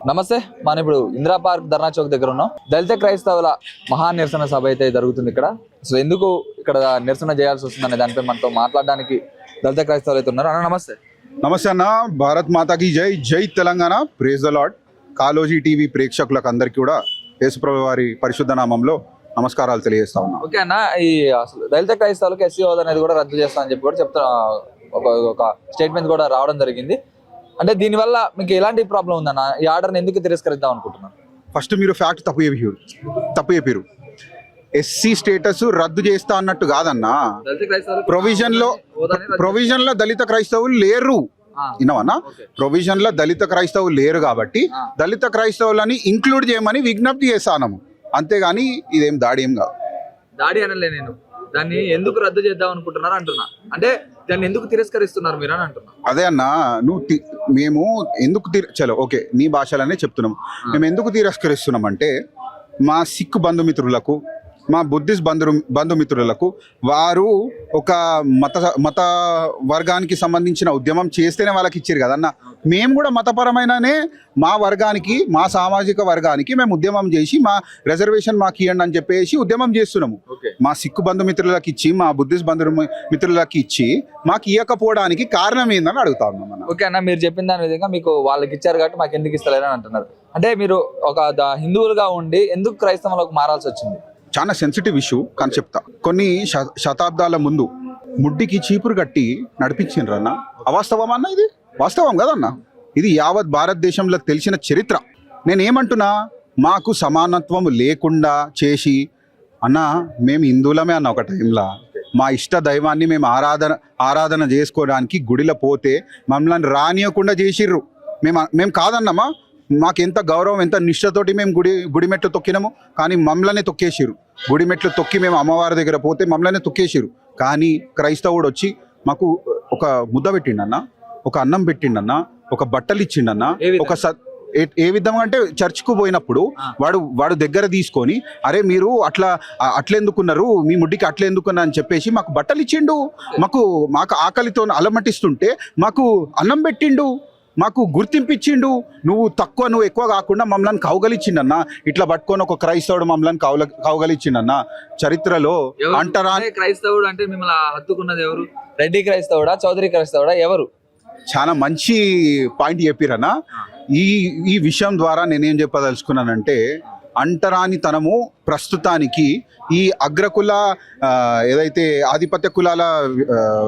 నమస్తే. మనం ఇప్పుడు ఇందిరా పార్క్ ధర్నా చౌక్ దగ్గర ఉన్నాం. దళిత క్రైస్తవుల మహా నిరసన సభ అయితే జరుగుతుంది ఇక్కడ. అసలు ఎందుకు ఇక్కడ నిరసన చేయాల్సి వస్తుందనే దానిపై మనతో మాట్లాడడానికి దళిత క్రైస్తవులు అయితే ఉన్నారు. అన్న నమస్తే. నమస్తే అన్న. భారత్ మాతాకి జై. జై Telangana. Praise the lord. Kaloji TV ప్రేక్షకులకు అందరికీ కూడా యేసుప్రభు వారి పరిశుద్ధ నామంలో నమస్కారాలు తెలియజేస్తా ఉన్నా. ఓకే అన్న, ఈ అసలు దళిత క్రైస్తవులకు ఎస్సీ హోదా అనేది కూడా రద్దు చేస్తా అని చెప్పి కూడా చెప్తా ఒక స్టేట్మెంట్ కూడా రావడం జరిగింది. అంటే దీనివల్ల మీకు ఎలాంటి ప్రాబ్లం ఉందన్న? ఈ ఆర్డర్ని ఎందుకు తిరస్కరిద్దాం అనుకుంటున్నారు? ఫస్ట్ మీరు ఫ్యాక్ట్ తప్పు చెప్పారు. ఎస్సీ స్టేటస్ రద్దు చేస్తా అన్నట్టు కాదన్నా. ప్రొవిజన్ లో దళిత క్రైస్తవులు లేరు. విన్నావన్నా? ప్రొవిజన్ లో దళిత క్రైస్తవులు లేరు కాబట్టి దళిత క్రైస్తవులని ఇంక్లూడ్ చేయమని విజ్ఞప్తి చేస్తాను. అంతేగాని ఇదేం దాడి ఏం కాదు. దాడి అనలే నేను. దాన్ని ఎందుకు రద్దు చేద్దాం అనుకుంటున్నారు అంటున్నా. అంటే దాన్ని ఎందుకు తిరస్కరిస్తున్నారు మీరు అని అంటున్నా. అదే అన్న, మేము ఎందుకు చలో ఓకే నీ భాషలోనే చెప్తున్నాం. మేము ఎందుకు తిరస్కరిస్తున్నాం అంటే మా సిక్ బంధుమిత్రులకు, మా బుద్ధిస్ట్ బంధుమిత్రులకు వారు ఒక మత వర్గానికి సంబంధించిన ఉద్యమం చేస్తేనే వాళ్ళకి ఇచ్చారు కదన్న. మేము కూడా మతపరమైననే మా వర్గానికి, మా సామాజిక వర్గానికి మేము ఉద్యమం చేసి మా రిజర్వేషన్ మాకు ఇవ్వండి అని చెప్పేసి ఉద్యమం చేస్తున్నాము. మా సిక్కు బంధుమిత్రులకు ఇచ్చి, మా బుద్ధిస్ట్ బంధుమిత్రులకు ఇచ్చి మాకు ఇవ్వకపోవడానికి కారణం ఏందని అడుగుతా ఉన్నాం. ఓకే అన్న, మీరు చెప్పిన దాని విధంగా మీకు వాళ్ళకి ఇచ్చారు కాబట్టి మాకు ఎందుకు ఇస్తలేరు అని అంటున్నారు. అంటే మీరు ఒక హిందువులుగా ఉండి ఎందుకు క్రైస్తవంలోకి మారాల్సి వచ్చింది? చాలా సెన్సిటివ్ ఇష్యూ కానీ చెప్తా. కొన్ని శతాబ్దాల ముందు ముడ్డికి చీపురు కట్టి నడిపించిండ్రు అన్న. అవాస్తవం అన్న? ఇది వాస్తవం కదన్న. ఇది యావత్ భారతదేశంలో తెలిసిన చరిత్ర. నేనేమంటున్నా, మాకు సమానత్వం లేకుండా చేసి అన్న, మేము హిందువులమే అన్న. ఒక టైంలో మా ఇష్ట దైవాన్ని మేము ఆరాధన చేసుకోవడానికి గుడిలో పోతే మమ్మల్ని రానియకుండా చేసిర్రు. మేము కాదన్నమా. మాకు ఎంత గౌరవం, ఎంత నిష్ఠతోటి మేము గుడి మెట్లు తొక్కినాము, కానీ మమ్మల్ని తొక్కేసిరు. గుడి మెట్లు తొక్కి మేము అమ్మవారి దగ్గర పోతే మమ్మల్ని తొక్కేసిరు. కానీ క్రైస్తవుడు వచ్చి మాకు ఒక ముద్ద పెట్టిండన్న, ఒక అన్నం పెట్టిండన్న, ఒక బట్టలు ఇచ్చిండన్న. ఏ విధంగా అంటే చర్చ్కు పోయినప్పుడు వాడు దగ్గర తీసుకొని, అరే మీరు అట్లెందుకున్నారు, మీ ముడ్డికి అట్లెందుకున్నా అని చెప్పేసి మాకు బట్టలు ఇచ్చిండు. మాకు ఆకలితో అలమటిస్తుంటే మాకు అన్నం పెట్టిండు, మాకు గుర్తింపిచ్చిండు. నువ్వు ఎక్కువ కాకుండా మమ్మల్ని కౌగలిచ్చిండన్నా. ఇట్లా పట్టుకొని ఒక క్రైస్తవుడు మమ్మల్ని కౌగలిచ్చిండన్నా. చరిత్రలో అంటారా? క్రైస్తవుడు అంటే మిమ్మల్ని హత్తుకున్నది ఎవరు? రెడ్డి క్రైస్తవుడా, చౌదరి క్రైస్తవుడా, ఎవరు? చాలా మంచి పాయింట్ చెప్పిరన్నా. ఈ విషయం ద్వారా నేనేం చెప్పదలుచుకున్నానంటే, అంటరానితనము ప్రస్తుతానికి ఈ అగ్రకుల ఏదైతే ఆధిపత్య కులాల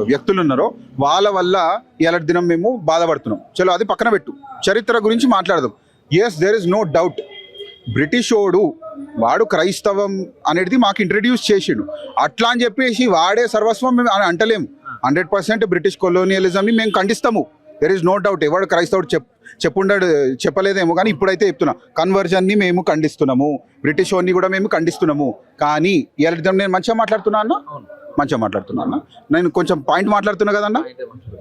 వ్యక్తులు ఉన్నారో వాళ్ళ వల్ల ఇలాంటి దినం మేము బాధపడుతున్నాం. చలో అది పక్కన పెట్టు, చరిత్ర గురించి మాట్లాడదాం. Yes, there is no doubt. British వాడు క్రైస్తవం అనేది మాకు ఇంట్రడ్యూస్ చేసిండు. అట్లా అని చెప్పేసి వాడే సర్వస్వం మేము అంటలేము. 100% బ్రిటిష్ కొలోనియలిజంని మేము ఖండిస్తాము. There is no doubt. ఎవడు క్రైస్తవుడు చెప్పలేదేమో, కానీ ఇప్పుడైతే చెప్తున్నా, కన్వర్జన్ని మేము ఖండిస్తున్నాము, బ్రిటిష్ ఓన్ని కూడా మేము ఖండిస్తున్నాము. కానీ ఇవాళ నేను మంచిగా మాట్లాడుతున్నా అన్న. నేను కొంచెం పాయింట్ మాట్లాడుతున్నా కదన్నా.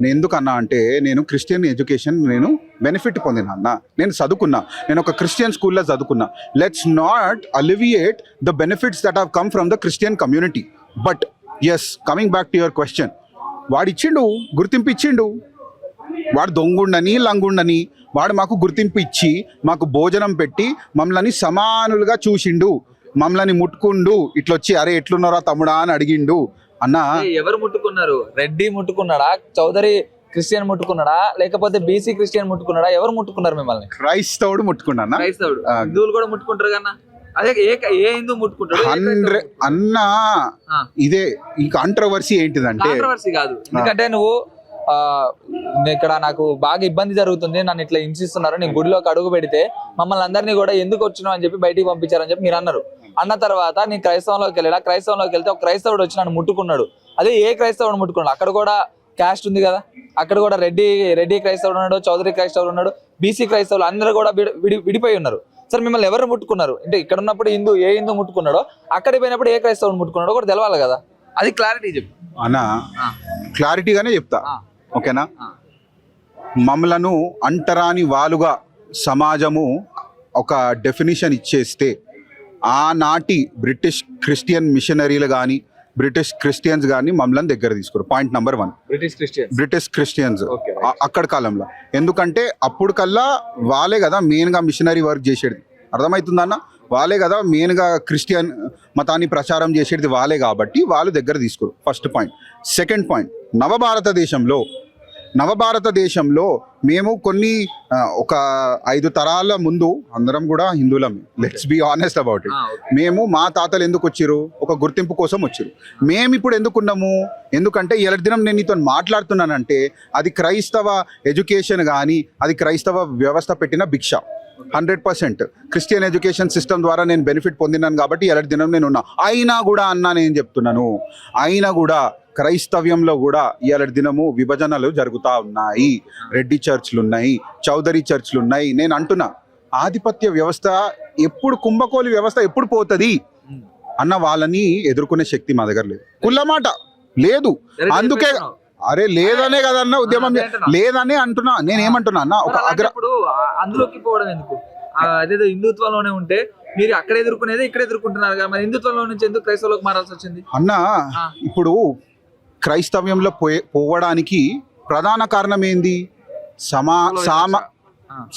నేను ఎందుకన్నా అంటే, నేను క్రిస్టియన్ ఎడ్యుకేషన్ నేను బెనిఫిట్ పొందినా అన్న. నేను చదువుకున్నా, నేను ఒక క్రిస్టియన్ స్కూల్లో చదువుకున్నా. Let's not alleviate the benefits that have come from the Christian community. But yes, coming back to your question, వాడిచ్చిండు, గుర్తింపు ఇచ్చిండు. వాడు దొంగుండని లంగుండని వాడు మాకు గుర్తింపు ఇచ్చి మాకు భోజనం పెట్టి మమ్మల్ని సమానులుగా చూసిండు. మమ్మల్ని ముట్టుకుండు, ఇట్లొచ్చి అరే ఎట్లున్నారా తమ్ముడా అని అడిగిండు. అన్న, ఎవరు ముట్టుకున్నారు? రెడ్డి ముట్టుకున్నాడా, చౌదరి క్రిస్టియన్ ముట్టుకున్నాడా, లేకపోతే బీసీ క్రిస్టియన్ ముట్టుకున్నాడా? ఎవరు ముట్టుకున్నారు మిమ్మల్ని? క్రైస్తవుడు ముట్టుకున్నా. క్రైస్తవుడు, హిందువులు కూడా ముట్టుకుంటారు కన్నా. అదే ఏ హిందూ ముట్టుకుంటాడు అన్న. ఇదే ఈ కాంట్రవర్సీ ఏంటిదంటే, కాంట్రవర్సీ కాదు, ఎందుకంటే నువ్వు ఇక్కడ నాకు బాగా ఇబ్బంది జరుగుతుంది, నన్ను ఇట్లా హింసిస్తున్నారు, నీ గుడిలోకి అడుగు పెడితే మమ్మల్ని అందరినీ కూడా ఎందుకు వచ్చినావు అని చెప్పి బయటికి పంపించారని చెప్పి మీరు అన్నారు. అన్న తర్వాత నేను క్రైస్తవంలోకి వెళ్ళా. క్రైస్తవంలోకి వెళ్తే ఒక క్రైస్తవుడు వచ్చి నన్ను ముట్టుకున్నాడు. అదే ఏ క్రైస్తవుడు ముట్టుకున్నాడు? అక్కడ కూడా క్యాస్ట్ ఉంది కదా. అక్కడ కూడా రెడ్డి క్రైస్తవుడు ఉన్నాడు, చౌదరి క్రైస్తవుడు ఉన్నాడు, బీసీ క్రైస్తవులు అందరూ కూడా విడిపోయి ఉన్నారు. సరే, మిమ్మల్ని ఎవరు ముట్టుకున్నారు? అంటే ఇక్కడ ఉన్నప్పుడు ఏ హిందూ ముట్టుకున్నాడో, అక్కడికి పోయినప్పుడు ఏ క్రైస్తవుడు ముట్టుకున్నాడో కూడా తెలవాలి కదా. అది క్లారిటీ చెప్పు అన్న. క్లారిటీగానే చెప్తా, ఓకేనా? మమ్మలను అంటరాని వాలుగా సమాజము ఒక డెఫినిషన్ ఇచ్చేస్తే, ఆనాటి బ్రిటిష్ క్రిస్టియన్ మిషనరీలు కానీ బ్రిటిష్ క్రిస్టియన్స్ గాని మమ్మల్ని దగ్గర తీసుకోరు. పాయింట్ నెంబర్ 1, బ్రిటిష్ క్రిస్టియన్స్ అక్కడ కాలంలో. ఎందుకంటే అప్పుడు కల్లా వాళ్ళే కదా మెయిన్గా మిషనరీ వర్క్ చేసేది, అర్థమవుతుందన్న? వాళ్ళే కదా మెయిన్గా క్రిస్టియన్ మతాన్ని ప్రచారం చేసేది వాళ్ళే, కాబట్టి వాళ్ళు దగ్గర తీసుకోరు. First point. సెకండ్ పాయింట్, నవభారతదేశంలో మేము కొన్ని ఒక 5 తరాల ముందు అందరం కూడా హిందువులమే. Let's be honest about it. మేము మా తాతలు ఎందుకు వచ్చిర్రు? ఒక గుర్తింపు కోసం వచ్చిర్రు. మేము ఇప్పుడు ఎందుకున్నాము? ఎందుకంటే ఈ దినం నేను నీతో మాట్లాడుతున్నానంటే అది క్రైస్తవ ఎడ్యుకేషన్ కానీ, అది క్రైస్తవ వ్యవస్థ పెట్టిన భిక్ష. 100% క్రిస్టియన్ ఎడ్యుకేషన్ సిస్టమ్ ద్వారా నేను బెనిఫిట్ పొందినాను కాబట్టి ఎలాంటి దినం నేను ఉన్నా. అయినా కూడా అన్నా నేను చెప్తున్నాను, అయినా కూడా క్రైస్తవ్యంలో కూడా ఇవాళ దినము విభజనలు జరుగుతూ ఉన్నాయి. రెడ్డి చర్చ్లు ఉన్నాయి, చౌదరి చర్చ్లు ఉన్నాయి. నేను అంటున్నా, ఆధిపత్య వ్యవస్థ ఎప్పుడు, కుంభకోలి వ్యవస్థ ఎప్పుడు పోతుంది అన్న వాళ్ళని ఎదుర్కొనే శక్తి మా దగ్గర లేదు. కుల్లమాట లేదు. అందుకే అరే లేదనే కదన్న ఉద్యమం, లేదనే అంటున్నా. నేనేమంటున్నా అన్న, ఒక అందులోకి పోవడం ఎందుకు? అదేదో హిందుత్వంలోనే ఉంటే మీరు అక్కడ ఎదుర్కొనేది ఇక్కడ ఎదుర్కొంటున్నారు కదా, మరి హిందుత్వంలో నుంచి ఎందుకు క్రైస్తవులకు మారాల్సి వచ్చింది అన్న? ఇప్పుడు క్రైస్తవ్యంలో పోవడానికి ప్రధాన కారణం ఏంది?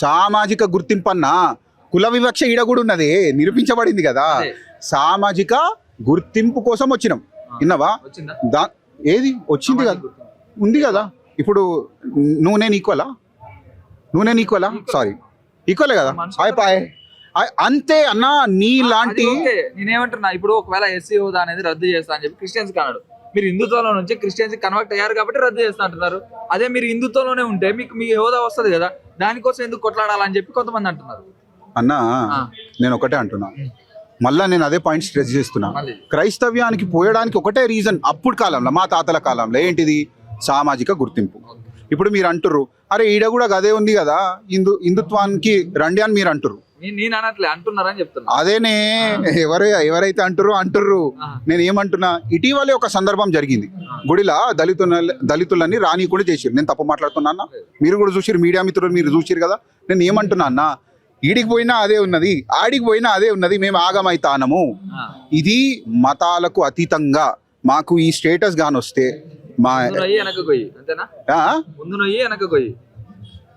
సామాజిక గుర్తింపు అన్న. కుల వివక్ష ఈడ కూడా ఉన్నదే, నిరూపించబడింది కదా. సామాజిక గుర్తింపు కోసం వచ్చినాం. విన్నావా? ఏది వచ్చింది కదా, ఉంది కదా. ఇప్పుడు నువ్వు నేను ఈక్వలా? సారీ, ఈక్వలే కదా. అంతే అన్న. నీ లాంటి నేనేమంటున్నా, ఇప్పుడు ఒకవేళ ఎస్సీ హోదా అనేది రద్దు చేస్తా అని చెప్పి క్రిస్టియన్స్ అన్నాడు. మీరు హిందుత్వంలో నుంచి క్రిస్టియన్స్ కన్వర్ట్ అయ్యారు కాబట్టి రద్దు చేస్తా అంటున్నారు. అదే మీరు హిందుత్వంలోనే ఉంటే మీకు మీ హోదా వస్తుంది కదా, దానికోసం ఎందుకు కొట్లాడాలని చెప్పి కొంతమంది అంటున్నారు. అన్న నేను ఒకటే అంటున్నా, మళ్ళా నేను అదే పాయింట్ స్ట్రెస్ చేస్తున్నా. క్రైస్తవ్యానికి పోయడానికి ఒకటే రీజన్ అప్పుడు కాలంలో, మా తాతల కాలంలో ఏంటిది? సామాజిక గుర్తింపు. ఇప్పుడు మీరు అంటుర్రు, అరే ఈడ కూడా అదే ఉంది కదా, హిందుత్వానికి రండి అని మీరు అంటుర్రు. నేను అనట్లే, అంటున్నారని చెప్తున్నా. అదేనే ఎవరైతే అంటుర్రు. నేను ఏమంటున్నా, ఇటీవలే ఒక సందర్భం జరిగింది. గుడిలా దళితులని రాని కూడా చేసిరు. నేను తప్పు మాట్లాడుతున్నా? మీరు కూడా చూసిరు, మీడియా మిత్రులు మీరు చూసిరు కదా. నేను ఏమంటున్నా అన్న, ఈడికి పోయినా అదే ఉన్నది, ఆడికి పోయినా అదే ఉన్నది, మేము ఆగమైతానము. ఇది మతాలకు అతీతంగా మాకు ఈ స్టేటస్ గాని వస్తే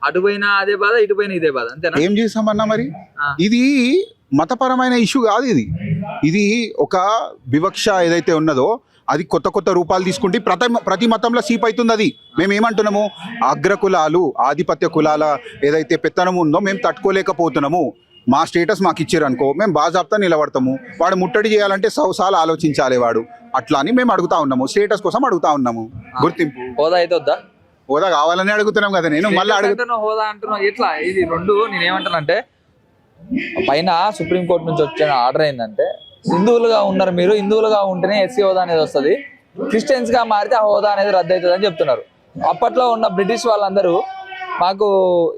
అటుపోయినా అదే బాధ, ఇటుపోయినా ఇదే బాధ, అంతేనా? ఏం చేసామన్నా మరి? ఇది మతపరమైన ఇష్యూ కాదు. ఇది ఒక వివక్ష ఏదైతే ఉన్నదో అది కొత్త రూపాలు తీసుకుంటే ప్రతి మతంలో సీప్ అవుతుంది. అది మేము ఏమంటున్నాము, అగ్రకులాలు, ఆధిపత్య కులాల ఏదైతే పెత్తనం ఉందో మేము తట్టుకోలేకపోతున్నాము. మా స్టేటస్ మాకు ఇచ్చారు అనుకో, మేము బాజాబ్తా నిలబడతాము. వాడు ముట్టడి చేయాలంటే సౌసాలు ఆలోచించాలి వాడు. అట్లా అని మేము అడుగుతా ఉన్నాము, స్టేటస్ కోసం అడుగుతా ఉన్నాము. గుర్తింపు హోదా అయితే వద్దా? హోదా కావాలని అడుగుతున్నాం కదా. నేను మళ్ళీ అడుగుతున్నా హోదా అంటున్నావు. ఎట్లా ఇది రెండు? నేనేమంటానంటే, పైన సుప్రీంకోర్టు నుంచి వచ్చిన ఆర్డర్ ఏంటంటే, హిందువులుగా ఉన్నారు మీరు, హిందువులుగా ఉంటేనే ఎస్సీ హోదా అనేది వస్తుంది, క్రిస్టియన్స్ గా మారితే ఆ హోదా అనేది రద్దు అవుతుంది అని చెప్తున్నారు. అప్పట్లో ఉన్న బ్రిటిష్ వాళ్ళందరూ మాకు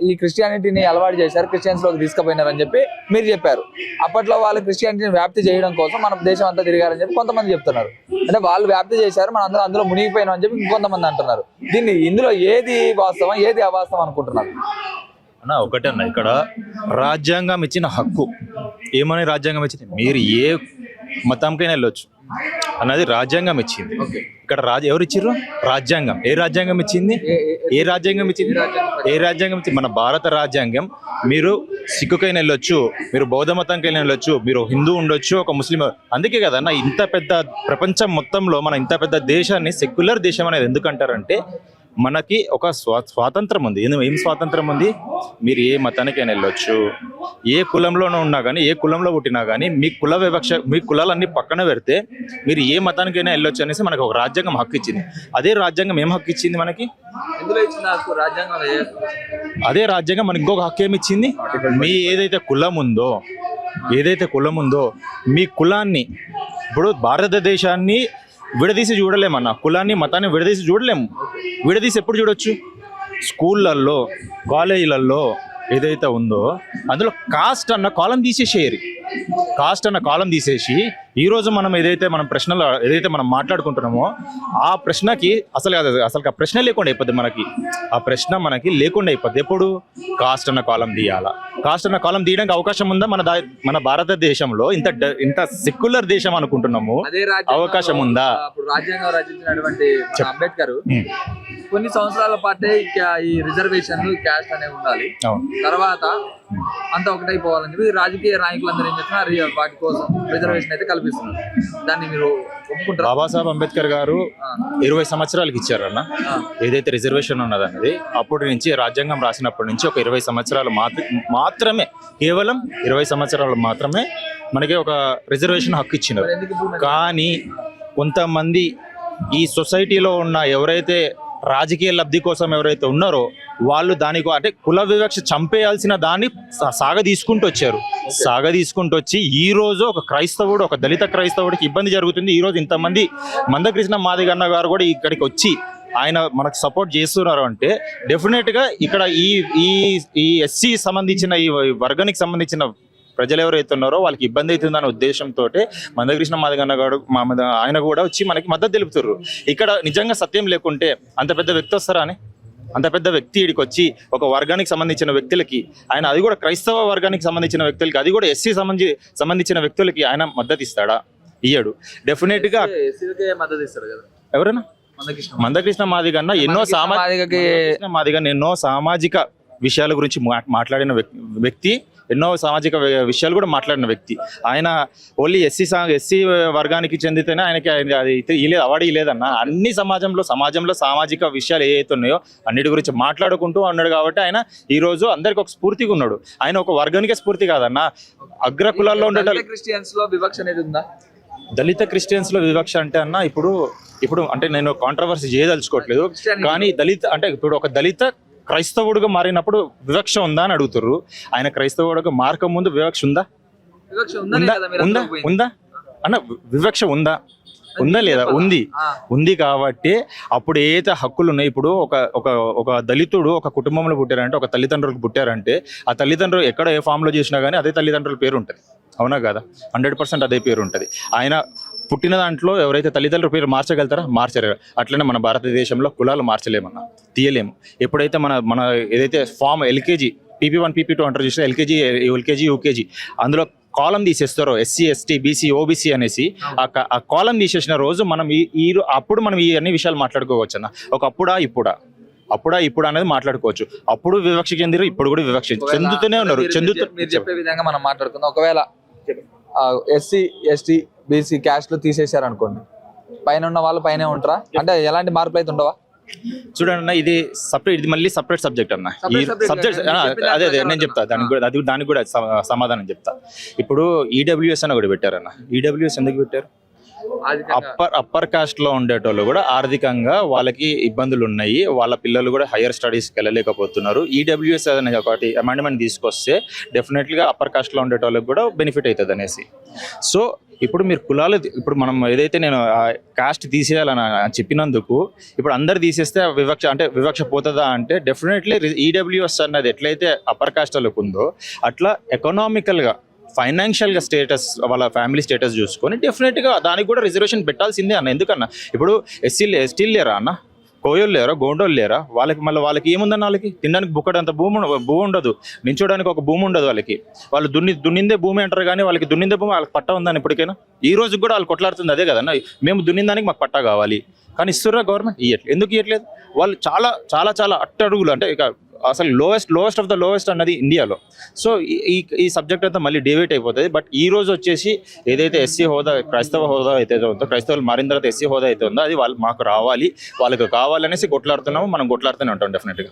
ఈ క్రిస్టియానిటీని అలవాటు చేశారు, క్రిస్టియన్స్ లోకి తీసుకుపోయినారు అని చెప్పి మీరు చెప్పారు. అప్పట్లో వాళ్ళు క్రిస్టియానిటీని వ్యాప్తి చేయడం కోసం మన దేశం అంతా తిరిగారని చెప్పి కొంతమంది చెప్తున్నారు. అంటే వాళ్ళు వ్యాప్తి చేశారు, మన అందరూ అందులో మునిగిపోయినాం అని చెప్పి ఇంకొంతమంది అంటున్నారు. దీన్ని ఇందులో ఏది వాస్తవం, ఏది అవాస్తవం అనుకుంటున్నారు? అన్న ఒకటే అన్న, ఇక్కడ రాజ్యాంగం ఇచ్చిన హక్కు ఏమని రాజ్యాంగం ఇచ్చింది, మీరు ఏ మతంకైనా వెళ్ళొచ్చు అన్నది రాజ్యాంగం ఇచ్చింది. ఇక్కడ ఎవరు ఇచ్చిర్రు? రాజ్యాంగం. ఏ రాజ్యాంగం ఇచ్చింది? మన భారత రాజ్యాంగం. మీరు సిక్కుకైనా వెళ్ళొచ్చు, మీరు బౌద్ధ మతంకైనా వెళ్ళొచ్చు, మీరు హిందూ ఉండొచ్చు, ఒక ముస్లిం. అందుకే కదన్న ఇంత పెద్ద ప్రపంచం మొత్తంలో మన ఇంత పెద్ద దేశాన్ని సెక్యులర్ దేశం అనేది ఎందుకంటారంటే, మనకి ఒక స్వాతంత్రం ఉంది. ఏం స్వాతంత్రం ఉంది? మీరు ఏ మతానికైనా వెళ్ళొచ్చు, ఏ కులంలోనూ ఉన్నా కానీ, ఏ కులంలో పుట్టినా కానీ, మీ కుల వివక్ష, మీ కులాలన్నీ పక్కన పెడితే మీరు ఏ మతానికైనా వెళ్ళొచ్చు అనేసి మనకు ఒక రాజ్యాంగం హక్కు ఇచ్చింది. అదే రాజ్యాంగం ఏం హక్కు ఇచ్చింది మనకి? అదే రాజ్యాంగం మనకి ఇంకొక హక్కు ఏమి ఇచ్చింది? మీ ఏదైతే కులం ఉందో మీ కులాన్ని, ఇప్పుడు భారతదేశాన్ని విడదీసి చూడలేమన్న, కులాన్ని మతాన్ని విడదీసి చూడలేము. విడదీసి ఎప్పుడు చూడొచ్చు? స్కూళ్ళల్లో, కాలేజీలలో ఏదైతే ఉందో అందులో కాస్ట్ అన్న కాలం తీసేసేయరు. కాస్ట్ అన్న కాలం తీసేసి ఈ రోజు మనం ఏదైతే మనం మాట్లాడుకుంటున్నామో ఆ ప్రశ్నకి అసలు ఆ ప్రశ్న లేకుండా అయిపోద్ది ఆ ప్రశ్న మనకి లేకుండా అయిపోద్ది. ఎప్పుడు కాస్ట్ అన్న కాలం తీయాలా? కాస్ట్ అన్న కాలం తీయడానికి అవకాశం ఉందా? మన భారతదేశంలో ఇంత సెక్యులర్ దేశం అనుకుంటున్నాము, అవకాశం ఉందా? రాజ్యాంగం రచించినటువంటి అంబేద్కర్ కొన్ని సంవత్సరాల పాటే ఈ రిజర్వేషన్లు క్యాస్ట్ అనేవి ఉండాలి, తర్వాత అంతా ఒకటైపోవాలని చెప్పి రాజకీయ నాయకులందరూ ఏం చేస్తున్నారు, వాటి కోసం రిజర్వేషన్ అయితే కల్పిస్తున్నారు. దాన్ని మీరు ఒప్పుకుంటారు? బాబాసాహెబ్ అంబేద్కర్ గారు 20 సంవత్సరాలకి ఇచ్చారన్న ఏదైతే రిజర్వేషన్ ఉన్నదన్నది. అప్పటి నుంచి రాజ్యాంగం రాసినప్పటి నుంచి ఒక 20 సంవత్సరాలు మాత్రమే, కేవలం 20 సంవత్సరాలు మాత్రమే మనకి ఒక రిజర్వేషన్ హక్కు ఇచ్చినారు. కానీ కొంతమంది ఈ సొసైటీలో ఉన్న ఎవరైతే రాజకీయ లబ్ధి కోసం ఎవరైతే ఉన్నారో వాళ్ళు దానికి అంటే కుల వివక్ష చంపేయాల్సిన దాన్ని సాగదీసుకుంటూ వచ్చి ఈ రోజు ఒక క్రైస్తవుడు, ఒక దళిత క్రైస్తవుడికి ఇబ్బంది జరుగుతుంది. ఈ రోజు ఇంతమంది మందకృష్ణ మాదిగన్న గారు కూడా ఇక్కడికి వచ్చి ఆయన మనకు సపోర్ట్ చేస్తున్నారు అంటే డెఫినెట్ గా ఇక్కడ ఈ ఎస్సీ సంబంధించిన ఈ వర్గానికి సంబంధించిన ప్రజలు ఎవరైతే ఉన్నారో వాళ్ళకి ఇబ్బంది అవుతుందనే ఉద్దేశంతో మందకృష్ణ మాదిగన్న గారు ఆయన కూడా వచ్చి మనకి మద్దతు తెలుపుతారు. ఇక్కడ నిజంగా సత్యం లేకుంటే అంత పెద్ద వ్యక్తి వస్తారా అని? అంత పెద్ద వ్యక్తి ఇడికి వచ్చి ఒక వర్గానికి సంబంధించిన వ్యక్తులకి ఆయన, అది కూడా క్రైస్తవ వర్గానికి సంబంధించిన వ్యక్తులకి, అది కూడా ఎస్సీ సంబంధించిన వ్యక్తులకి ఆయన మద్దతు ఇస్తాడా? ఇయ్యడు. డెఫినెట్ గా ఎవరైనా మందకృష్ణ మాదిగన్న ఎన్నో సామాజిక విషయాల గురించి మాట్లాడిన వ్యక్తి, ఎన్నో సామాజిక విషయాలు కూడా మాట్లాడిన వ్యక్తి. ఆయన ఓన్లీ ఎస్సీ వర్గానికి చెందితేనే ఆయనకి అది అవార్డు ఇలేదన్న. అన్ని సమాజంలో సామాజిక విషయాలు ఏవైతే ఉన్నాయో అన్నిటి గురించి మాట్లాడుకుంటూ ఉన్నాడు. కాబట్టి ఆయన ఈ రోజు అందరికి ఒక స్ఫూర్తిగా ఉన్నాడు. ఆయన ఒక వర్గానికే స్ఫూర్తి కాదన్న, అగ్ర కులాల్లో ఉండే క్రిస్టియన్స్ లో వివక్ష అనేది ఉందా? దళిత క్రిస్టియన్స్ లో వివక్ష అంటే అన్న ఇప్పుడు అంటే నేను కాంట్రవర్సీ చేయదలుచుకోవట్లేదు, కానీ ఇప్పుడు ఒక దళిత క్రైస్తవుడుగా మారినప్పుడు వివక్ష ఉందా అని అడుగుతారు. ఆయన క్రైస్తవుడుగా మారక ముందు వివక్ష ఉందా అన్న? వివక్ష ఉందా లేదా? ఉంది కాబట్టి అప్పుడు ఏదైతే హక్కులు ఉన్నాయి, ఇప్పుడు ఒక దళితుడు ఒక కుటుంబంలో పుట్టారంటే, ఒక తల్లిదండ్రులకు పుట్టారంటే ఆ తల్లిదండ్రులు ఎక్కడ ఏ ఫామ్ లో చేసినా కానీ అదే తల్లిదండ్రుల పేరు ఉంటుంది, అవునా కదా? 100% అదే పేరు ఉంటుంది. ఆయన పుట్టిన దాంట్లో ఎవరైతే తల్లిదండ్రుల పేరు మార్చగలుగుతారా? మార్చరు. అట్లనే మన భారతదేశంలో కులాలు మార్చలేమన్నా, తీయలేము. ఎప్పుడైతే మన ఏదైతే ఫామ్ LKG PP1 PP2 అంటారు చూసినా, LKG UKG అందులో కాలం తీసేస్తారో SC ST BC OBC అనేసి, ఆ కాలం తీసేసిన రోజు మనం అప్పుడు మనం ఈ అన్ని విషయాలు మాట్లాడుకోవచ్చు అన్న. ఒక అప్పుడా ఇప్పుడు అనేది మాట్లాడుకోవచ్చు. అప్పుడు వివక్ష చెందిరు, ఇప్పుడు కూడా వివక్ష చెందుతూనే ఉన్నారు. చెప్పే విధంగా మనం మాట్లాడుకుందాం. ఒకవేళ SC ST BC క్యాస్ట్ లో తీసేశారు అనుకోండి, పైన ఉన్న వాళ్ళు పైన ఉంటారా? అంటే ఎలాంటి మార్పులు అయితే ఉండవా? చూడండి అన్న, ఇది మళ్ళీ సపరేట్ సబ్జెక్ట్ అన్న. ఈ సబ్జెక్ట్ అదే నేను చెప్తా, దానికి కూడా సమాధానం చెప్తా. ఇప్పుడు EWS అని ఒకటి పెట్టారన్న. EWS ఎందుకు పెట్టారు? అప్పర్ కాస్ట్ లో ఉండేటోళ్ళు కూడా ఆర్థికంగా వాళ్ళకి ఇబ్బందులు ఉన్నాయి, వాళ్ళ పిల్లలు కూడా హైయర్ స్టడీస్కి వెళ్ళలేకపోతున్నారు. EWS అనే ఒకటి అమెండ్మెంట్ తీసుకొస్తే డెఫినెట్గా అప్పర్ కాస్ట్ లో ఉండేటోళ్ళకి కూడా బెనిఫిట్ అవుతుంది అనేసి. సో ఇప్పుడు మీరు కులాలు, ఇప్పుడు మనం ఏదైతే నేను కాస్ట్ తీసేయాలని చెప్పినందుకు ఇప్పుడు అందరు తీసేస్తే వివక్ష పోతుందా అంటే డెఫినెట్లీ EWS అన్నది ఎట్లయితే అప్పర్ కాస్ట్ వాళ్ళకు ఉందో అట్లా ఎకనామికల్గా, ఫైనాన్షియల్గా స్టేటస్, వాళ్ళ ఫ్యామిలీ స్టేటస్ చూసుకొని డెఫినెట్గా దానికి కూడా రిజర్వేషన్ పెట్టాల్సిందే అన్న. ఎందుకన్నా ఇప్పుడు ST లేరా అన్న, కోయోళ్ళు లేరా, గోండోళ్ళు లేరా? వాళ్ళకి ఏముందన్న? వాళ్ళకి తినడానికి బుక్కడంత భూమి ఉండదు, నించోడానికి ఒక భూమి ఉండదు వాళ్ళకి. వాళ్ళు దున్నిందే భూమి అంటారు, కానీ వాళ్ళకి దున్నిందే భూమి వాళ్ళకి పట్టా ఉందని ఇప్పటికైనా? ఈ రోజు కూడా వాళ్ళు కొట్లాడుతుంది అదే కదన్న, మేము దున్నిన దానికి మాకు పట్టా కావాలి. కానీ ఇస్తుర్రా గవర్నమెంట్? ఇవ్వట్లేదు. ఎందుకు ఇవ్వట్లేదు? వాళ్ళు చాలా చాలా చాలా అట్టడుగులు, అంటే ఇక అసలు లోయెస్ట్ ఆఫ్ ద లోయెస్ట్ అన్నది ఇండియాలో. సో ఈ సబ్జెక్ట్ అంతా మళ్ళీ డివేట్ అయిపోతుంది. బట్ ఈ రోజు వచ్చేసి ఏదైతే SC హోదా, క్రైస్తవ హోదా అయితే ఉందో, క్రైస్తవులు మారిన తర్వాత SC హోదా అయితే ఉందో అది మాకు రావాలి, వాళ్ళకి కావాలనేసి కొట్లాడుతున్నాము. మనం కొట్లాడుతూనే ఉంటాం డెఫినెట్గా.